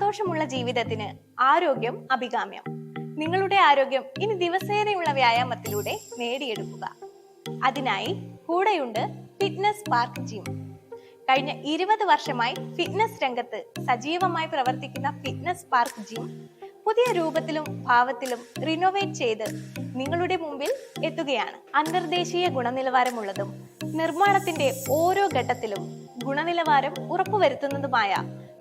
സന്തോഷമുള്ള ജീവിതത്തിന് ആരോഗ്യം അഭികാമ്യം. നിങ്ങളുടെ ആരോഗ്യം ഇനി ദിവസേനയുള്ള വ്യായാമത്തിലൂടെ നേടിയെടുക്കുക. അതിനായി കൂടെയുണ്ട് ഫിറ്റ്നസ് പാർക്ക് ജിം. കഴിഞ്ഞ 20 വർഷമായി ഫിറ്റ്നസ് രംഗത്ത് സജീവമായി പ്രവർത്തിക്കുന്ന ഫിറ്റ്നസ് പാർക്ക് ജിം പുതിയ രൂപത്തിലും ഭാവത്തിലും റിനോവേറ്റ് ചെയ്ത് നിങ്ങളുടെ മുമ്പിൽ എത്തുകയാണ്. അന്തർദേശീയ ഗുണനിലവാരമുള്ളതും നിർമ്മാണത്തിന്റെ ഓരോ ഘട്ടത്തിലും ഗുണനിലവാരം ഉറപ്പുവരുത്തുന്നതുമായ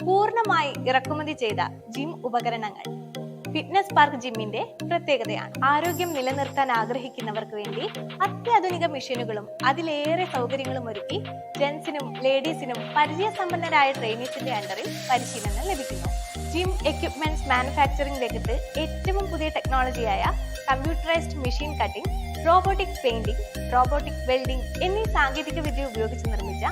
പൂർണ്ണമായി ഇറക്കുമതി ചെയ്ത ജിം ഉപകരണങ്ങൾ ഫിറ്റ്നസ് പാർക്ക് ജിമ്മിന്റെ പ്രത്യേകതയാണ്. ആരോഗ്യം നിലനിർത്താൻ ആഗ്രഹിക്കുന്നവർക്ക് വേണ്ടി അത്യാധുനിക മെഷീനുകളും അതിലേറെ സൗകര്യങ്ങളും ഒരുക്കി ജെന്റ്സിനും ലേഡീസിനും പരിചയസമ്പന്നരായ ട്രെയിനീസിന്റെ അണ്ടറിൽ പരിശീലനം ലഭിക്കുന്നു. ജിം എക്യുപ്മെന്റ്സ് മാനുഫാക്ചറിംഗ് രംഗത്ത് ഏറ്റവും പുതിയ ടെക്നോളജിയായ computerised machine cutting, robotic painting, robotic welding എന്നീ സാങ്കേതിക വിദ്യ ഉപയോഗിച്ച് നിർമ്മിച്ച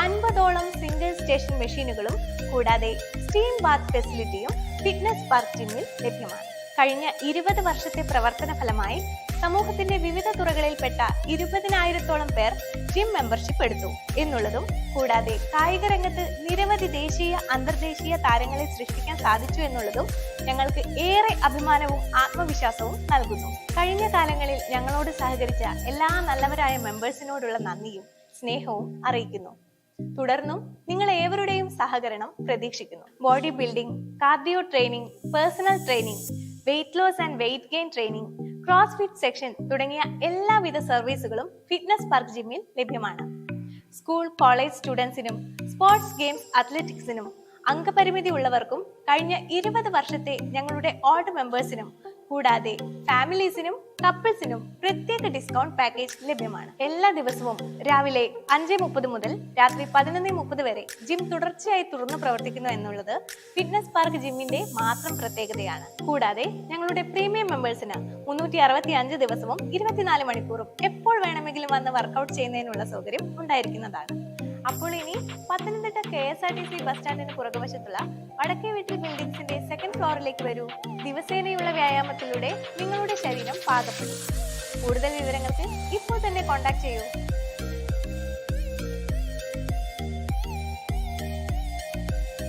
50ഓളം സിംഗിൾ സ്റ്റേഷൻ മെഷീനുകളും കൂടാതെ സ്റ്റീം ബാത്ത് ഫെസിലിറ്റിയും ഫിറ്റ്നസ് പാർക്ക് ജിമ്മിൽ ലഭ്യമാണ്. കഴിഞ്ഞ 20 വർഷത്തെ പ്രവർത്തന ഫലമായി സമൂഹത്തിന്റെ വിവിധ തുറകളിൽപ്പെട്ട 20,000-ഓളം പേർ ജിം മെമ്പർഷിപ്പ് എടുത്തു എന്നുള്ളതും കൂടാതെ കായിക രംഗത്ത് നിരവധി ദേശീയ അന്തർദേശീയ താരങ്ങളെ സൃഷ്ടിക്കാൻ സാധിച്ചു എന്നുള്ളതും ഞങ്ങൾക്ക് ഏറെ അഭിമാനവും ആത്മവിശ്വാസവും നൽകുന്നു. കഴിഞ്ഞ കാലങ്ങളിൽ ഞങ്ങളോട് സഹകരിച്ച എല്ലാ നല്ലവരായ മെമ്പേഴ്സിനോടുള്ള നന്ദിയും സ്നേഹവും അറിയിക്കുന്നു. തുടർന്നും നിങ്ങൾ ഏവരുടെയും സഹകരണം പ്രതീക്ഷിക്കുന്നു. Body building, cardio training, personal training, weight loss and weight gain training, cross fit section തുടങ്ങിയ എല്ലാവിധ സർവീസുകളും ഫിറ്റ്നസ് പാർക്ക് ജിമ്മിൽ ലഭ്യമാണ്. സ്കൂൾ, കോളേജ് സ്റ്റുഡൻസിനും സ്പോർട്സ്, ഗെയിംസ്, അത്ലറ്റിക്സിനും അംഗപരിമിതി ഉള്ളവർക്കും കഴിഞ്ഞ 20 വർഷത്തെ ഞങ്ങളുടെ ഓൾഡ് മെമ്പേഴ്സിനും കൂടാതെ ഫാമിലീസിനും കപ്പിൾസിനും പ്രത്യേക ഡിസ്കൗണ്ട് പാക്കേജ് ലഭ്യമാണ്. എല്ലാ ദിവസവും രാവിലെ 5:30 മുതൽ രാത്രി 11:30 വരെ ജിം തുടർച്ചയായി തുറന്നു പ്രവർത്തിക്കുന്നു എന്നുള്ളത് ഫിറ്റ്നസ് പാർക്ക് ജിമ്മിന്റെ മാത്രം പ്രത്യേകതയാണ്. കൂടാതെ ഞങ്ങളുടെ പ്രീമിയം മെമ്പേഴ്സിന് 365 ദിവസവും 24 മണിക്കൂറും എപ്പോൾ വേണമെങ്കിലും വന്ന് വർക്കൗട്ട് ചെയ്യുന്നതിനുള്ള സൗകര്യം ഉണ്ടായിരിക്കുന്നതാണ്. അപ്പോൾ ഇനി പത്തനംതിട്ട KSRTC ബസ് സ്റ്റാൻഡിന് പുറകുവശത്തുള്ള വടക്കേ വീട്ടിൽ ബിൽഡിംഗ്സിന്റെ 2nd ഫ്ലോറിലേക്ക് വരൂ. ദിവസേനയുള്ള വ്യായാമത്തിലൂടെ നിങ്ങളുടെ ശരീരം പാകപ്പെടും. കൂടുതൽ വിവരങ്ങൾക്ക് ഇപ്പോൾ തന്നെ കോൺടാക്ട് ചെയ്യൂ.